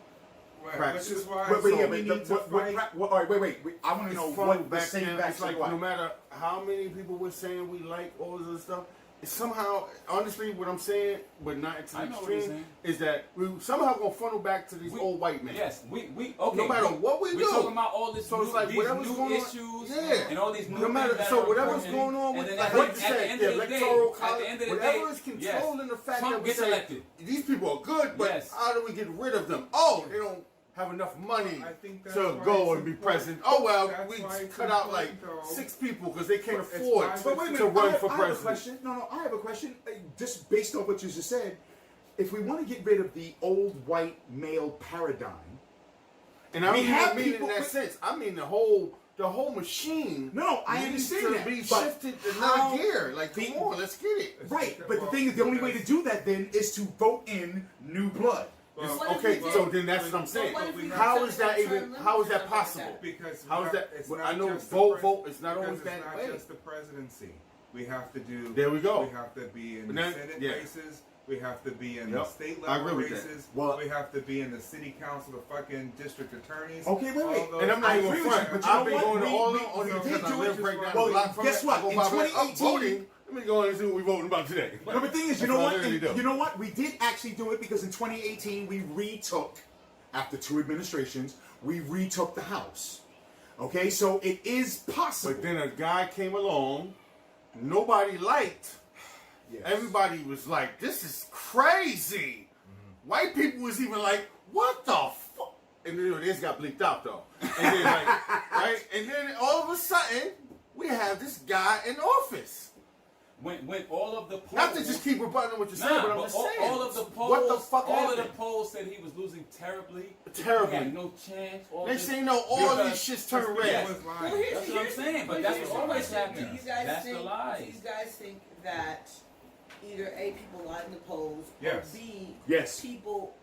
Right, Practice. which is why But so yeah, we but need to fight. all right, wait. I want to It's know funneled what the back same down. back It's like what. no matter how many people we're saying we like all this other stuff, it's somehow, honestly, what I'm saying, but not to I the know what you're extreme, saying. is that we somehow gonna funnel back to these old white men. Yes, we okay. No matter what we we're do. talking about all this So it's new, like these whatever's new going on- issues Yeah. and all these new No matter, things that so are whatever's important, going on and with, then like at what the you said, end the of the day, electoral at college, the end of the whatever day, is controlling the fact Trump that we gets say elected. these people are good, but Yes. how do we get rid of them? Oh, they don't have enough money I think that's to why go it's and be important. president. Oh well, That's we why it's cut out like important, though. 6 people because they can't But it's afford why- But wait a minute, to run for I have a president. question. No, I have a question. Just based on what you just said, if we want to get rid of the old white male paradigm, And I We don't have even mean it people in that with- sense. I mean the whole machine. No, I needs understand to that, be but shifted how another gear. Like, the- come on, let's get it. right? But the thing is, the only way to do that then is to vote in new blood. Well, What if Okay, we so did- then that's what I'm saying. what if we How did is that term even? limits How is and that stuff like possible? that? Because How is that? it's Well, not I know just the vote. pres- It's not because always it's that not way. just the presidency. We have to do. There we go. We have to be in But the then- Senate yeah. races. We have to be in the Yep. state I level agree with that. races. Well- we have to be in the city council, the fucking district attorneys. Okay, wait. all those- And I'm not I even agree with you, front. but you I've know been what? going to all We the only did because I do live it. right down Well, the block from guess it. what? I go In by the 2018 voting. Let me go and see what we voting about today. No, but the thing is, you That's know what what? I really do. You know what? We did actually do it because in 2018 we retook, after 2 administrations, we retook the House. Okay, so it is possible. But then a guy came along, nobody liked. Yes. Everybody was like, "This is crazy." White people was even like, "What the fuck?" And then this got bleeped out though. And then right, and then all of a sudden we have this guy in office. When all of the polls, Not to just keep rebutting what you're saying, but I'm just saying. all of the polls, what the fuck all happened? of the polls said he was losing terribly. Terribly. He had no chance. All Next this- thing you know, all of because- these shits turn Yes. red. was lying. Well, here's- That's what I'm here's- saying, but here's that's the what always question. happens. Do you guys That's think, the lies. Do you guys think that either A, people lied in the polls, Yes. or B, Yes. people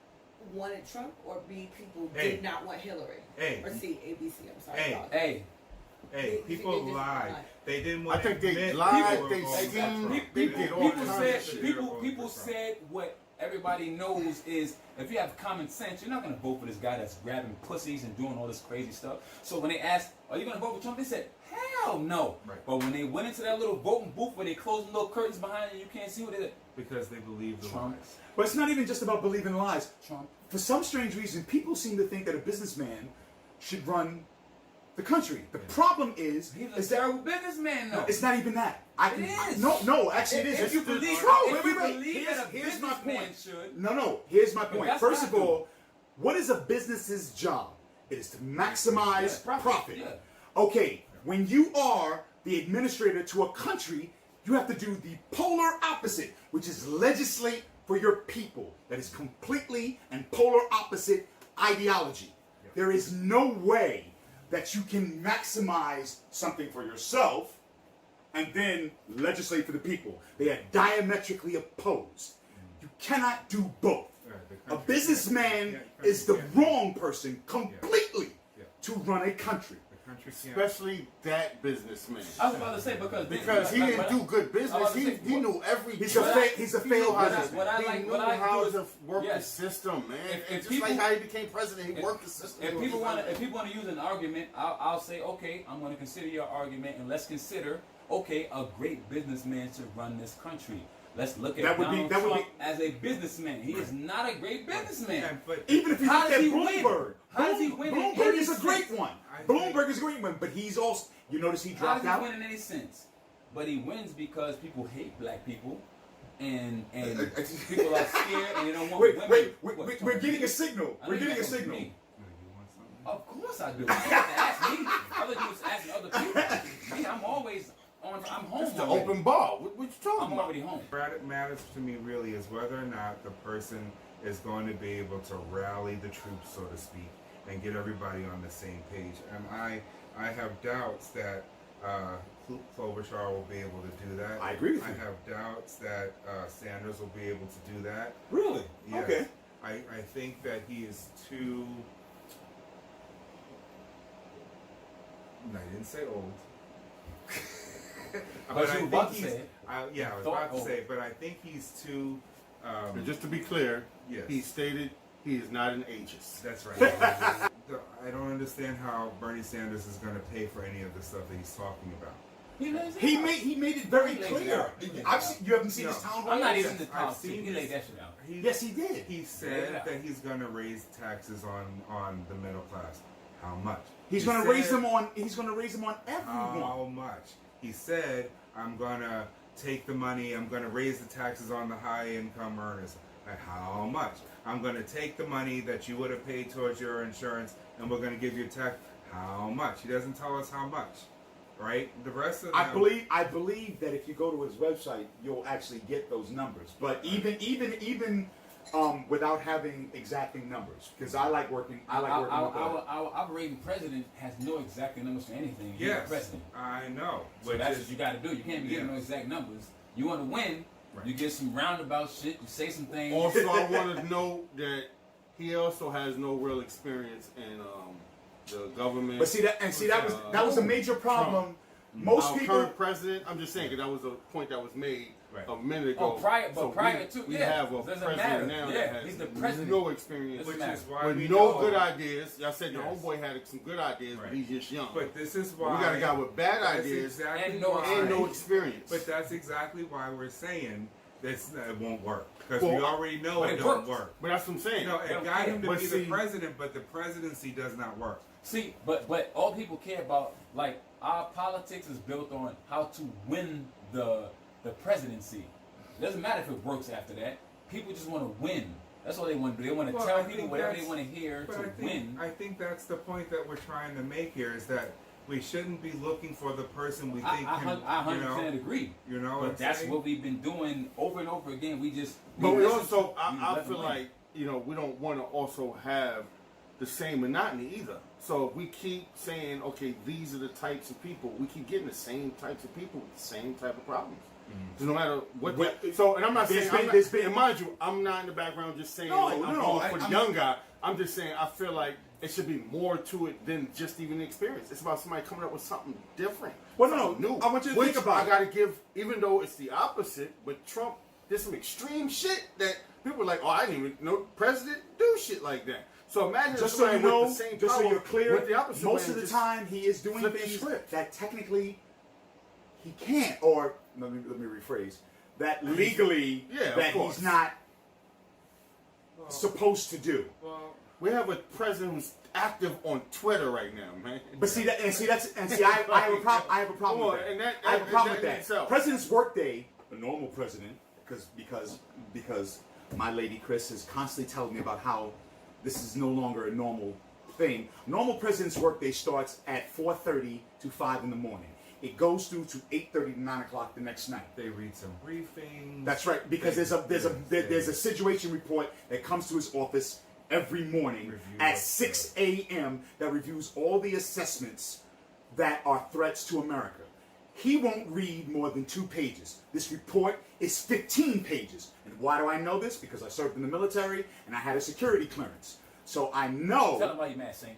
wanted Trump, or B, people A. did not want Hillary? A. Or C, A, B, C, I'm sorry. A. God. Hey, Hey, They- people they just lied. lied. They didn't I want think to they admit lied, were they all schemed, Trump. they people, did all people kinds said of shit. people said what everybody knows is if you have common sense, you're not gonna vote for this guy that's grabbing pussies and doing all this crazy stuff. So when they asked, "Are you gonna vote for Trump?" they said, "Hell no." Right. But when they went into that little voting booth where they closed the little curtains behind you, you can't see what they did. Because they believe the Trump. lies. But it's not even just about believing lies. Trump. For some strange reason, people seem to think that a businessman should run the country. The problem is He's a that terrible businessman, though. it's not even that. I can, It is. No, actually it is. If you believe, True. if you Wait. believe Here's, that a here's my businessman point. should, No. Here's my point. that's First what of I do. all, what is a business's job? It is to maximize Yeah, profit. yeah. Okay, when you are the administrator to a country, you have to do the polar opposite, which is legislate for your people. That is completely and polar opposite ideology. There is no way that you can maximize something for yourself and then legislate for the people. They are diametrically opposed. You cannot do both. Right, the A country businessman can't- is the can't- wrong person completely Yeah. to run a country. The country can't. Especially that businessman. I was about to say Because he didn't do good business. He knew every He's trick. a He failed knew how businessman. What I he like- knew what I how do to is- work the yes. system, man. If Just people- like how he became president, he worked the system. If people want to use an argument, I'll say, okay, I'm going to consider your argument, and let's consider, okay, a great businessman should run this country. Let's look at That would be- Donald that would Trump as a businessman. He is not a great businessman. And- but Even if you How look does at he win? Bloomberg, How does he win in Bloomberg any is a great sense? one. I think- Bloomberg is a great one, but he's also. You notice he How dropped does he out. win in any sense? But he wins because people hate black people, and people are scared, and they don't want Wait, women. we're getting a signal. I We're know getting a that's what signal. you mean. you want something? Of course I do. You don't have to ask me. I thought you was asking other people. Me, I'm always on. I'm home. It's the already. open bar. What you talking I'm about? already home. What matters to me really is whether or not the person is going to be able to rally the troops, so to speak, and get everybody on the same page. And I have doubts that Klobuchar will be able to do that. I agree with I you. have doubts that Sanders will be able to do that. Really? Yes. Okay. I think that he is too. No, I didn't say old. But you I were about think to he's- say it. I was Thought about to old. say it, but I think he's too. And just to be clear, Yes. he stated he is not an ageist. That's right. I don't understand how Bernie Sanders is going to pay for any of the stuff that he's talking about. He made it very He laid clear. it out. I've seen, you haven't seen No. his town hall? I'm not Yes, even in the I've politics. seen He laid his- that shit out. Yes, he did. He said Yeah. that he's going to raise taxes on the middle class. How much? He's He going to raise said- them on. He's going to raise them on everyone. How much? He said, I'm going to take the money, I'm going to raise the taxes on the high income earners. At how much? I'm going to take the money that you would have paid towards your insurance and we're going to give you a tax. How much? He doesn't tell us how much. Right? The rest of them, I believe that if you go to his website, you'll actually get those numbers. But even without having exacting numbers, because I like working. I like working with that. Our operating president has no exact numbers for anything. He's yes, the president. I know. So that's what you got to do. You can't be giving no exact numbers. You want to win, Right. you get some roundabout shit. You say some things. Also, I want to note that he also has no real experience in the government. But see that was a major problem Most Our people. current president, I'm just saying, because that was a point that was made Right. a minute ago. prior So to, we yeah, have a doesn't president matter. now Yeah, that has he's the president. no experience, Which matter. is why with we no know, good ideas. Y'all said your Yes. homeboy had some good ideas, Right. but he's just young. But this is we why got a guy with bad that's ideas exactly and no why, and no experience. But that's exactly why we're saying this it won't work because Well, we already know but it it don't works. work. But that's what I'm saying. No, it got him to But be see- the president, but the presidency does not work. See, but all people care about, like, our politics is built on how to win the presidency. It doesn't matter if it works after that. People just want to win. That's what they want to do. They want to Well, tell I people think whatever they that's- want to hear But to win. I think that's the point that we're trying to make here is that we shouldn't be looking for the person we think I can, 100% agree. you know what But I'm that's saying? what we've been doing over and over again. We just. But we listen also, to- I let feel them win. like, we don't want to also have the same monotony either. So if we keep saying, okay, these are the types of people, we keep getting the same types of people with the same type of problems. So no matter what. And I'm not There's saying, been- and mind you, I'm not in the background just saying, No, like, I'm no, going for the I'm- young guy. I'm just saying, I feel like it should be more to it than just even the experience. It's about somebody coming up with something different. Well, no, something new. I want you to Which think about I it. got to give, even though it's the opposite, but Trump did some extreme shit that people are like, oh, I didn't even know president do shit like that. So imagine Just so you somebody know, with the same just so power you're clear, with the opposite most way of the and just time he is doing flip the things script. that technically he can't, or let me rephrase, that legally Yeah, of that course. he's not Well, supposed to do. well, We have a president who's active on Twitter right now, man. But see that, and see I have a problem. I have a problem Well, with that. and that- I have a problem that with in that. itself. President's workday, a normal president, because my lady Chris is constantly telling me about how this is no longer a normal thing. Normal president's workday starts at 4:30 to 5 in the morning. It goes through to 8:30 to 9 o'clock the next night. they read some briefings. That's right, because there's a situation report that comes to his office every morning Review at of 6 a.m. that reviews all the assessments that are threats to America. He won't read more than 2 pages. This report is 15 pages. And why do I know this? Because I served in the military and I had a security clearance. So I know. Tell them why you mad, Saint.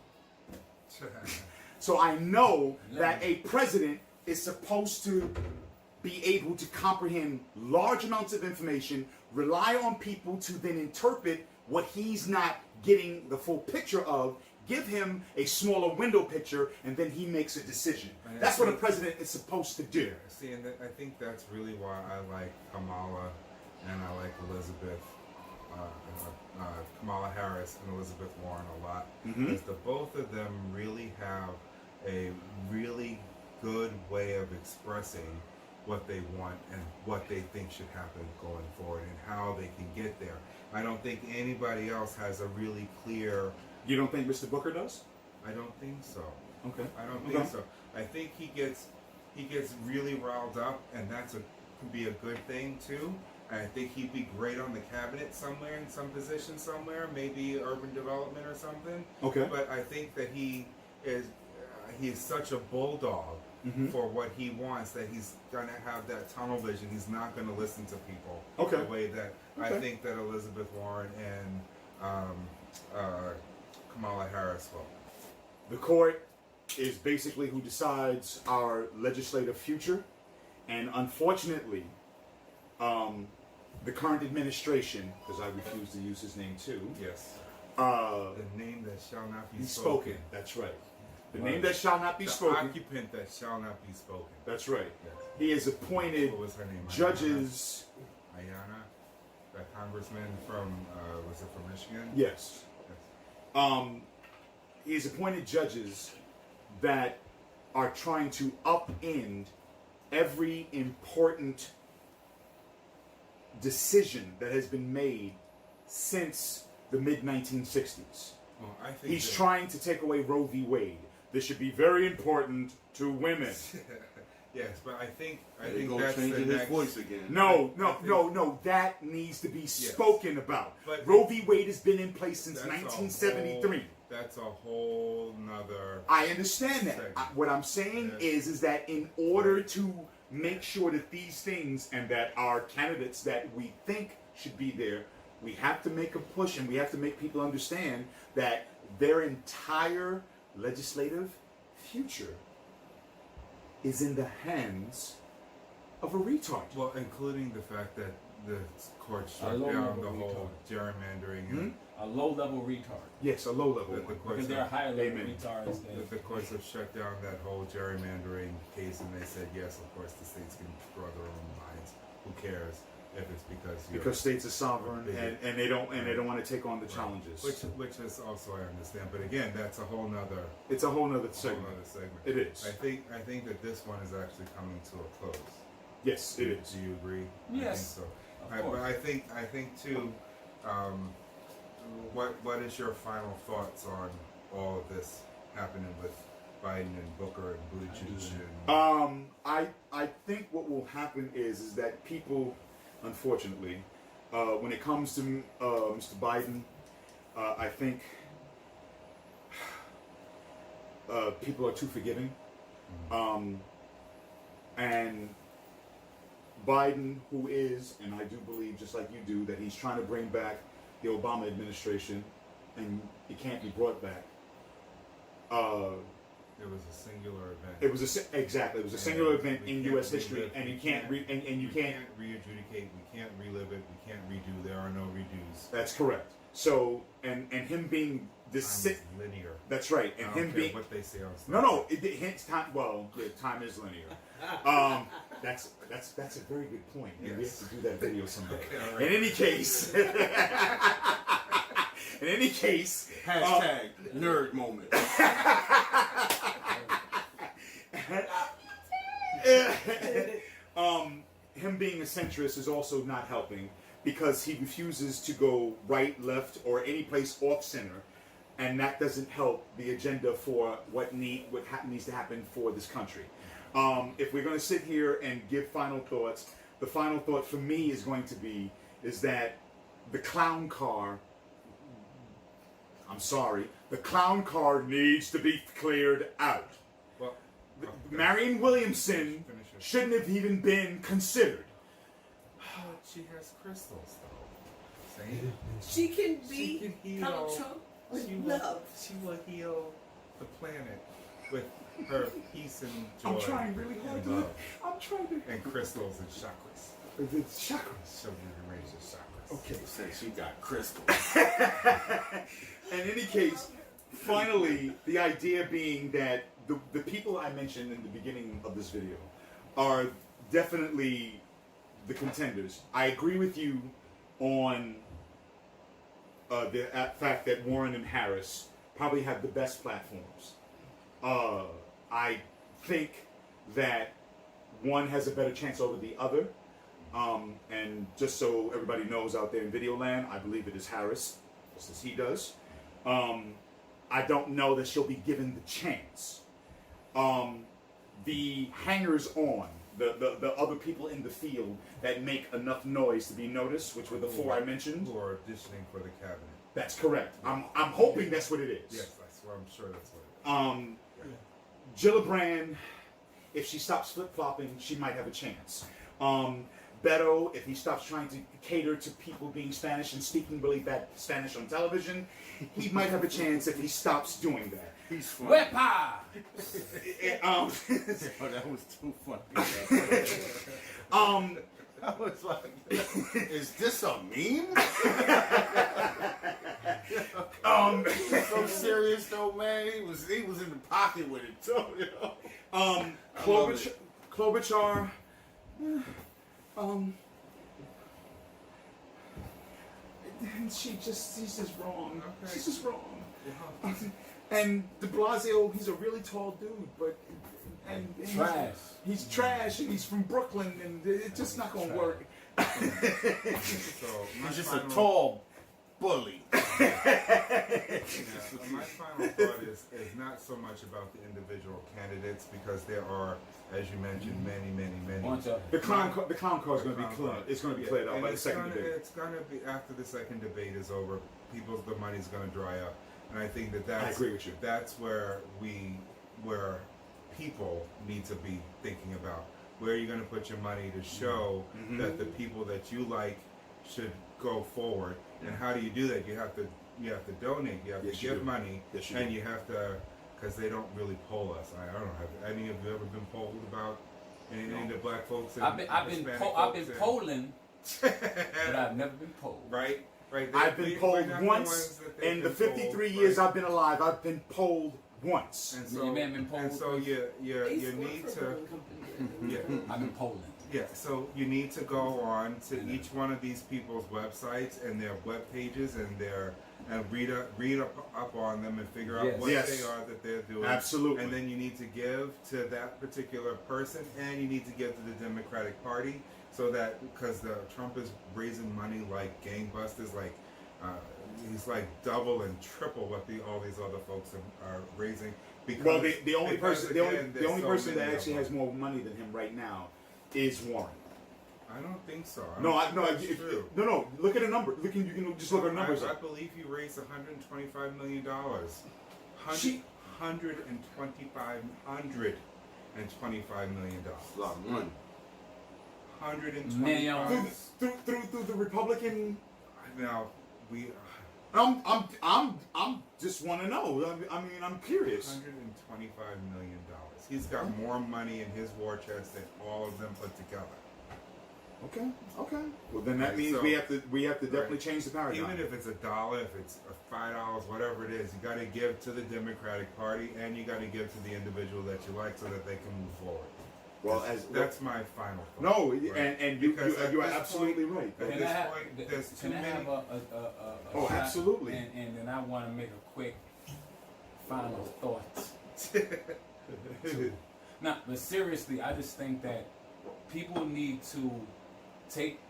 So I know that a president is supposed to be able to comprehend large amounts of information, rely on people to then interpret what he's not getting the full picture of, give him a smaller window picture, and then he makes a decision. And I That's what a think- president is supposed to do. See, and I think that's really why I like Kamala and I like Elizabeth, Kamala Harris and Elizabeth Warren a lot. Because the both of them really have a really good way of expressing what they want and what they think should happen going forward and how they can get there. I don't think anybody else has a really clear. You don't think Mr. Booker does? I don't think so. Okay. I don't think so. I think he gets really riled up, and that's could be a good thing too. And I think he'd be great on the cabinet somewhere in some position somewhere, maybe urban development or something. Okay. But I think that he's such a bulldog for what he wants that he's gonna have that tunnel vision. He's not gonna listen to people Okay. the way that I Okay. think that Elizabeth Warren and Kamala Harris will. The court is basically who decides our legislative future, and unfortunately, the current administration, because I refuse to use his name too, Yes. uh, The name that shall not be he's spoken. spoken. That's right. The Right. name that shall not be The spoken. occupant that shall not be spoken. That's right. Yes. He has appointed What was her name? judges. Ayana, that congressman from was it from Michigan? Yes. Yes. He has appointed judges that are trying to upend every important decision that has been made since the mid-1960s. Well, I think He's that- trying to take away Roe v. Wade. This should be very important to women. Yes, but I think There you go, that's the changing his next. voice again. No. That needs to be spoken about. But- Roe v. Wade has been in place since That's a 1973. That's a whole nother. I understand that. segment. What I'm saying Yeah. is that in order to make sure that these things and that our candidates that we think should be there, we have to make a push and we have to make people understand that their entire legislative future is in the hands of a retard. Well, including the fact that the court struck low down level the whole gerrymandering and A low-level retard. Yes, a low level that the one. courts Because there are have, higher-level Amen. retards that the courts have shut down that whole gerrymandering case, and they said yes, of course the states can draw their own lines. Who cares if it's Because states are sovereign Bigger. and they don't want to take on the challenges. which is also I understand, but again, that's a whole nother It's a whole nother segment. segment. It is. I think that this one is actually coming to a close. Yes, it is. Do you agree? Yes, I think so. of course. But I think too. What is your final thoughts on all of this happening with Biden and Booker and Buttigieg? And, I think what will happen is that people, unfortunately, when it comes to Mr. Biden, I think people are too forgiving, and Biden, who is, and I do believe, just like you do, that he's trying to bring back the Obama administration, and it can't be brought back. it was a singular event. It was it was a singular event We in can't U.S. history, relive- and we you can't we can't re-adjudicate. We can't relive it. We can't redo. There are no redos. That's correct. So, and him being this Time is linear. that's right, and I don't him care being what they say on stage. no, it hints time. Well, yeah, time is linear. That's a very good point. And we have to do that video someday. All right. In any case, Hashtag nerd moment. him being a centrist is also not helping because he refuses to go right, left, or any place off center, and that doesn't help the agenda for what needs to happen for this country. If we're going to sit here and give final thoughts, the final thought for me is going to be is that the clown car. I'm sorry, the clown car needs to be cleared out. Well, Marianne Williamson Finish it. shouldn't have even been considered. But she has crystals, though. See? She can She be can heal. Donald Trump with She will, love. she will heal the planet with her peace and joy. I'm trying really hard and to. love. I'm trying to. And crystals and chakras. It's chakras. So we can raise your chakras. Okay. Say she got crystals. In any case, finally, the idea being that the people I mentioned in the beginning of this video are definitely the contenders. I agree with you on the fact that Warren and Harris probably have the best platforms. I think that one has a better chance over the other. And just so everybody knows out there in video land, I believe it is Harris, just as he does. I don't know that she'll be given the chance. The hangers-on, the other people in the field that make enough noise to be noticed, which were the four I mentioned. Who are auditioning for the cabinet. That's correct. I'm hoping that's what it is. Yes, I'm sure that's what it is. Gillibrand, if she stops flip-flopping, she might have a chance. Beto, if he stops trying to cater to people being Spanish and speaking really bad Spanish on television, he might have a chance if he stops doing that. He's funny. Wepa! Oh, that was too funny. I was like, is this a meme? So serious though, man. He was in the pocket with it too. You know? Klobuchar, she's just wrong. Okay. She's just wrong. And De Blasio, he's a really tall dude, but Trash. He's trash, and he's from Brooklyn, and it's just not gonna work. So He's just a tall bully. My final thought is not so much about the individual candidates because there are, as you mentioned, many. Bunch of The clown car is going to be cleared. It's going to be cleared out by the second debate. It's going to be after the second debate is over. The money's going to dry up, and I think that's. I agree with you. That's where people need to be thinking about where you're going to put your money to show that the people that you like should go forward. And how do you do that? You have to donate. You have to give money, Yes, you and do. you have to because they don't really poll us. I don't know. Have any of you ever been polled about any of the black folks? And I've been polling, but I've never been polled. Right. I've been polled once in the 53 years I've been alive. I've been polled once. And Your man been polled. and so you need to. Yeah. I've been polling. Yeah, so you need to go on to each one of these people's websites and their web pages and read up on them and figure out what Yes. they are that they're doing. Absolutely. And then you need to give to that particular person, and you need to give to the Democratic Party, so that because Trump is raising money like gangbusters, like he's like double and triple what all these other folks are raising. Because Well, the only person there's that many actually of has them. more money than him right now is Warren. I don't think so. No. True. Look at a number. You can just look at numbers. I believe he raised $125 million. $125 million. That's a lot of money. 125. Through the Republican. Now we. I'm just want to know. I mean, I'm curious. $125 million. He's got more money in his war chest than all of them put together. Okay. Well, then that Right, means so- we have to definitely change the paradigm. Even if it's $1, if it's $5, whatever it is, you got to give to the Democratic Party, and you got to give to the individual that you like, so that they can move forward. Well, That's my final thought. no, Right. and you Because at are this absolutely point- right. At Can this I have, point, there's too can I many. have a Oh, shot? absolutely. And then I want to make a quick final thought. Nah, but seriously, I just think that people need to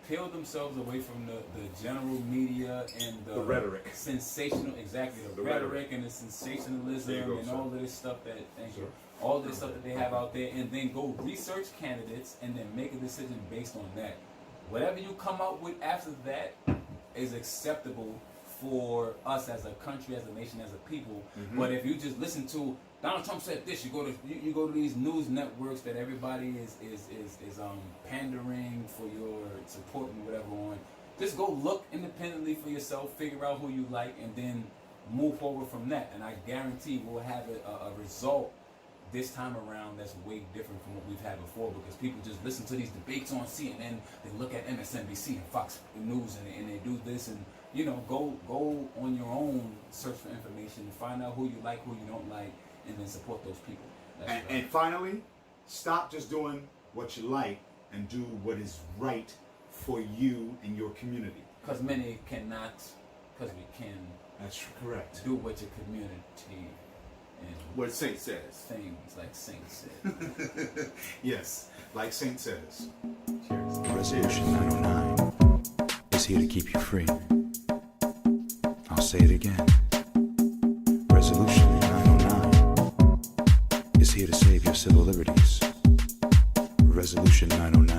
peel themselves away from the general media and The rhetoric. sensational, exactly, the rhetoric and the sensationalism There you go, and sir. all of this stuff that, Sure. all this stuff that they have out there, and then go research candidates and then make a decision based on that. Whatever you come up with after that is acceptable for us as a country, as a nation, as a people. Mm-hmm. But if you just listen to Donald Trump said this, you go to these news networks that everybody is pandering for your support and whatever on. Just go look independently for yourself, figure out who you like, and then move forward from that. And I guarantee we'll have a result this time around that's way different from what we've had before, because people just listen to these debates on CNN, they look at MSNBC and Fox News, and they do this, and go on your own, search for information, find out who you like, who you don't like, and then support those people. And finally, stop just doing what you like and do what is right for you and your community. Because many cannot, because we can That's correct. do what your community and What Saint says. things like Saint said. Yes, like Saint says. Cheers. Resolution 909 is here to keep you free. I'll say it again. Resolution 909 is here to save your civil liberties. Resolution 909